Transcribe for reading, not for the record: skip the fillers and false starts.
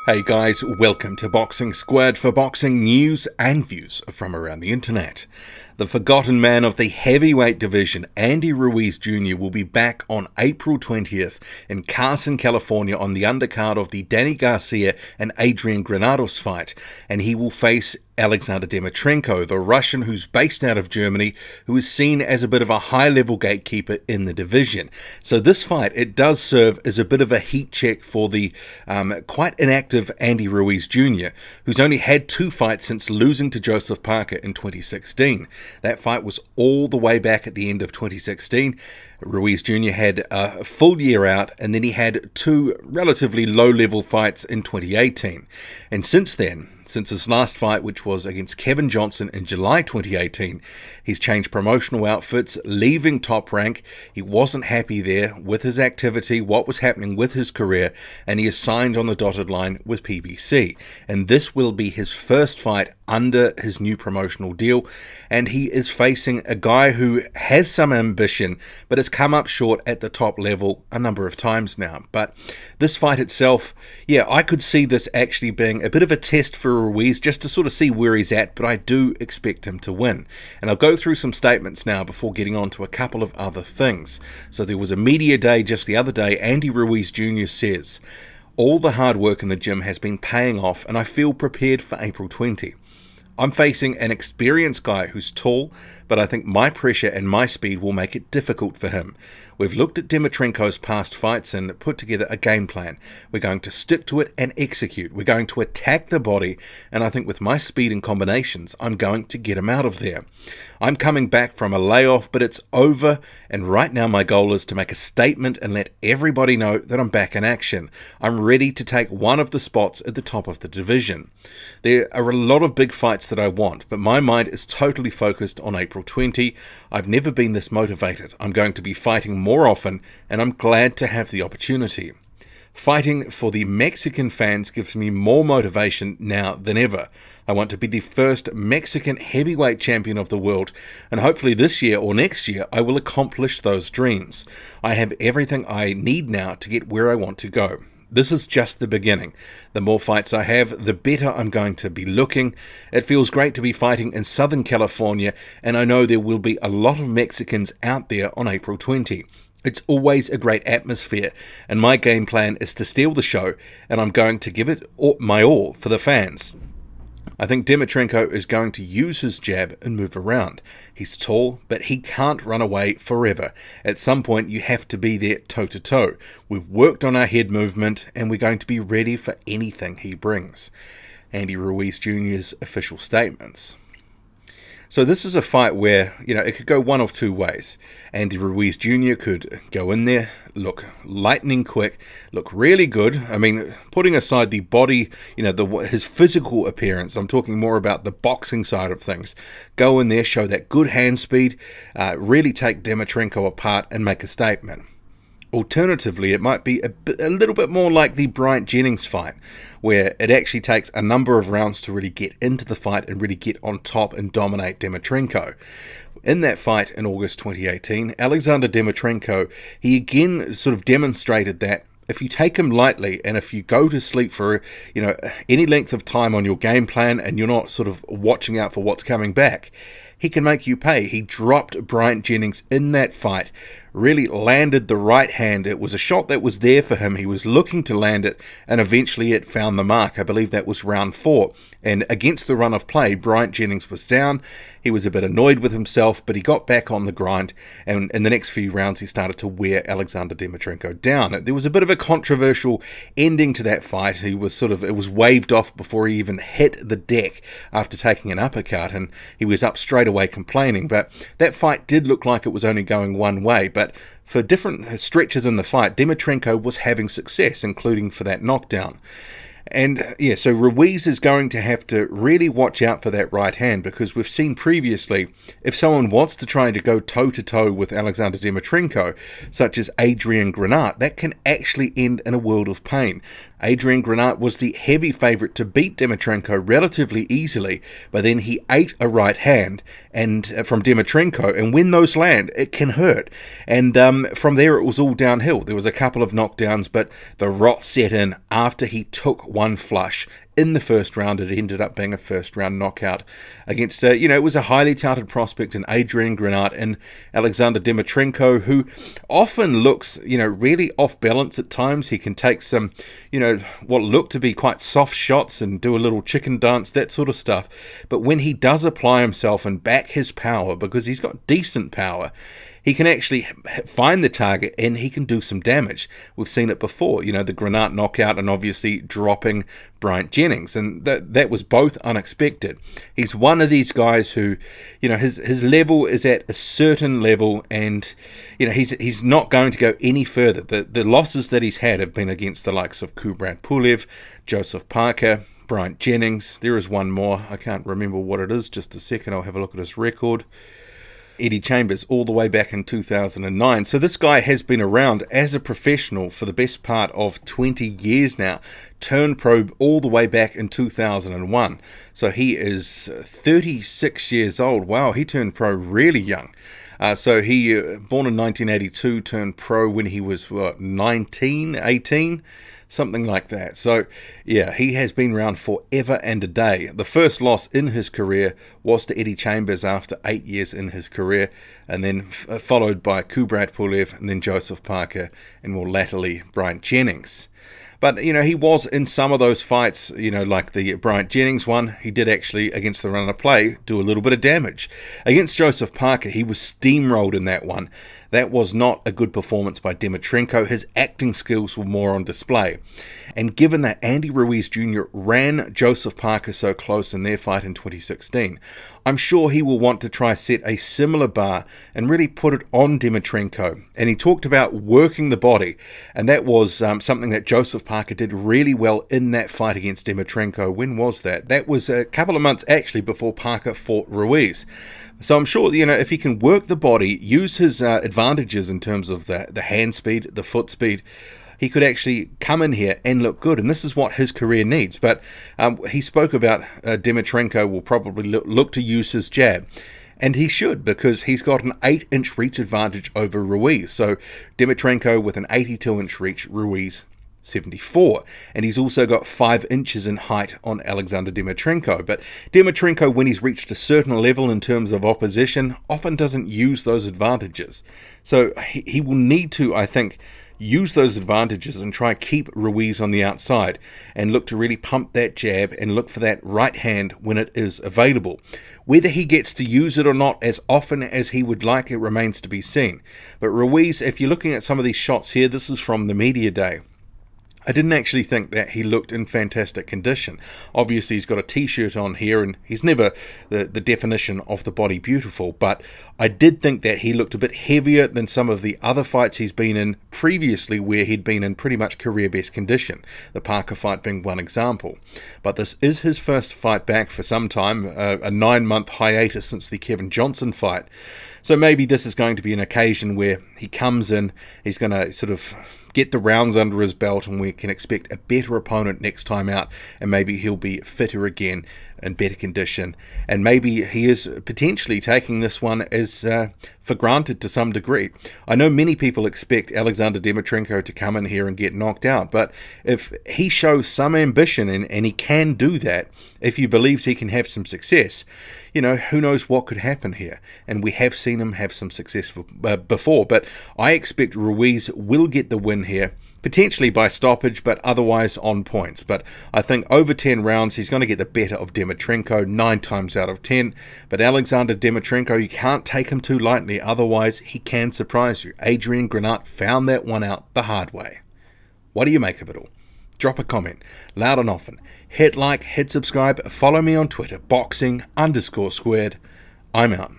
Hey guys, welcome to Boxing Squared for boxing news and views from around the internet. The forgotten man of the heavyweight division, Andy Ruiz Jr. will be back on April 20th in Carson, California on the undercard of the Danny Garcia and Adrian Granados fight, and he will face Alexander Dimitrenko, the Russian who's based out of Germany, who is seen as a bit of a high-level gatekeeper in the division. So this fight, it does serve as a bit of a heat check for the quite inactive Andy Ruiz Jr., who's only had 2 fights since losing to Joseph Parker in 2016. That fight was all the way back at the end of 2016. Ruiz Jr. had a full year out, and then he had 2 relatively low-level fights in 2018. And since then, since his last fight, which was against Kevin Johnson in July 2018, he's changed promotional outfits, leaving Top Rank. He wasn't happy there with his activity, what was happening with his career, and he is signed on the dotted line with PBC. And this will be his first fight under his new promotional deal, and he is facing a guy who has some ambition, but has come up short at the top level a number of times now. But this fight itself, yeah, I could see this actually being a bit of a test for Ruiz, just to sort of see where he's at, but I do expect him to win. And I'll go through some statements now before getting on to a couple of other things. So there was a media day just the other day. Andy Ruiz Jr. says, "All the hard work in the gym has been paying off, and I feel prepared for April 20. I'm facing an experienced guy who's tall, but I think my pressure and my speed will make it difficult for him. We've looked at Dimitrenko's past fights and put together a game plan. We're going to stick to it and execute. We're going to attack the body, and I think with my speed and combinations, I'm going to get him out of there. I'm coming back from a layoff, but it's over, and right now my goal is to make a statement and let everybody know that I'm back in action. I'm ready to take one of the spots at the top of the division. There are a lot of big fights that I want, but my mind is totally focused on April 20. I've never been this motivated. I'm going to be fighting more often, and I'm glad to have the opportunity. Fighting for the Mexican fans gives me more motivation now than ever. I want to be the first Mexican heavyweight champion of the world, and hopefully this year or next year I will accomplish those dreams. I have everything I need now to get where I want to go. This is just the beginning. The more fights I have, the better I'm going to be looking. It feels great to be fighting in Southern California, and I know there will be a lot of Mexicans out there on April 20. It's always a great atmosphere, and my game plan is to steal the show, and I'm going to give it my all for the fans. I think Dimitrenko is going to use his jab and move around. He's tall, but he can't run away forever. At some point, you have to be there toe-to-toe. We've worked on our head movement, and we're going to be ready for anything he brings." Andy Ruiz Jr.'s official statements. So this is a fight where, it could go one of 2 ways. Andy Ruiz Jr. could go in there, look lightning quick, look really good. I mean, putting aside the body, his physical appearance, I'm talking more about the boxing side of things. Go in there, show that good hand speed, really take Dimitrenko apart and make a statement. Alternatively, it might be a little bit more like the Ruiz Jnr. fight, where it actually takes a number of rounds to really get into the fight and really get on top and dominate Dimitrenko. In that fight in August 2018, Alexander Dimitrenko, he again sort of demonstrated that if you take him lightly and if you go to sleep for, any length of time on your game plan and you're not sort of watching out for what's coming back, he can make you pay. He dropped Ruiz Jnr. in that fight, really landed the right hand. It was a shot that was there for him. He was looking to land it, and eventually it found the mark. I believe that was round 4. And against the run of play, Ruiz Jnr. was down. He was a bit annoyed with himself, but he got back on the grind, and in the next few rounds he started to wear Alexander Dimitrenko down. There was a bit of a controversial ending to that fight. It was waved off before he even hit the deck after taking an uppercut, and he was up straight away complaining. But that fight did look like it was only going one way, but for different stretches in the fight, Dimitrenko was having success, including for that knockdown. And yeah, so Ruiz is going to have to really watch out for that right hand, because we've seen previously, if someone wants to try to go toe-to-toe with Alexander Dimitrenko, such as Adrian Granados, that can actually end in a world of pain. Adrian Granat was the heavy favourite to beat Dimitrenko relatively easily, but then he ate a right hand and from Dimitrenko, and when those land, it can hurt. And from there, it was all downhill. There was a couple of knockdowns, but the rot set in after he took one flush. In the first round, it ended up being a first-round knockout against, it was a highly touted prospect in Adrian Granat and Alexander Dimitrenko, who often looks, really off balance at times. He can take some, what look to be quite soft shots and do a little chicken dance, that sort of stuff. But when he does apply himself and back his power, because he's got decent power, he can actually find the target and he can do some damage. We've seen it before, the Granat knockout and obviously dropping Ruiz Jnr, and that was both unexpected. He's one of these guys who, his level is at a certain level, and he's not going to go any further. The losses that he's had have been against the likes of Kubrat Pulev, Joseph Parker, Ruiz Jnr. There is one more. I can't remember what it is. Just a second, I'll have a look at his record. Eddie Chambers, all the way back in 2009. So this guy has been around as a professional for the best part of 20 years now. Turned pro all the way back in 2001. So he is 36 years old. Wow, he turned pro really young. So he, born in 1982, turned pro when he was, 19, 18? Something like that. So, yeah, he has been around forever and a day. The first loss in his career was to Eddie Chambers after 8 years in his career, and then followed by Kubrat Pulev, and then Joseph Parker, and more latterly, Ruiz Jnr. But, he was in some of those fights, like the Ruiz Jnr one, he did actually, against the run of play, do a little bit of damage. Against Joseph Parker, he was steamrolled in that one. That was not a good performance by Dimitrenko. His acting skills were more on display. And given that Andy Ruiz Jr. ran Joseph Parker so close in their fight in 2016, I'm sure he will want to try set a similar bar and really put it on Dimitrenko. And he talked about working the body, and that was something that Joseph Parker did really well in that fight against Dimitrenko. When was that? That was a couple of months actually before Parker fought Ruiz. So I'm sure, if he can work the body, use his advantages in terms of the hand speed, the foot speed, he could actually come in here and look good. And this is what his career needs. But he spoke about Dimitrenko will probably look to use his jab. And he should, because he's got an 8-inch reach advantage over Ruiz. So Dimitrenko with an 82-inch reach, Ruiz 74, and he's also got 5 inches in height on Alexander Dimitrenko. But Dimitrenko, when he's reached a certain level in terms of opposition, often doesn't use those advantages. So he will need to, I think, use those advantages and try keep Ruiz on the outside and look to really pump that jab and look for that right hand when it is available. Whether he gets to use it or not as often as he would like, it remains to be seen. But Ruiz, if you're looking at some of these shots here, this is from the media day, I didn't actually think that he looked in fantastic condition. Obviously, he's got a t-shirt on here, and he's never the definition of the body beautiful, but I did think that he looked a bit heavier than some of the other fights he's been in previously, where he'd been in pretty much career-best condition, the Parker fight being one example. But this is his first fight back for some time, a 9-month hiatus since the Kevin Johnson fight. So maybe this is going to be an occasion where he comes in, he's going to sort of get the rounds under his belt, and we can expect a better opponent next time out, and maybe he'll be fitter again in better condition, and maybe he is potentially taking this one as for granted to some degree. I know many people expect Alexander Dimitrenko to come in here and get knocked out, but if he shows some ambition, and he can do that, if he believes he can have some success, who knows what could happen here. And we have seen him have some success before, but I expect Ruiz will get the win here, potentially by stoppage, but otherwise on points. But I think over 10 rounds, he's going to get the better of Dimitrenko 9 times out of 10. But Alexander Dimitrenko, you can't take him too lightly, otherwise he can surprise you. Adrian Granat found that one out the hard way. What do you make of it all? Drop a comment, loud and often. Hit like, hit subscribe, follow me on Twitter, boxing_squared. I'm out.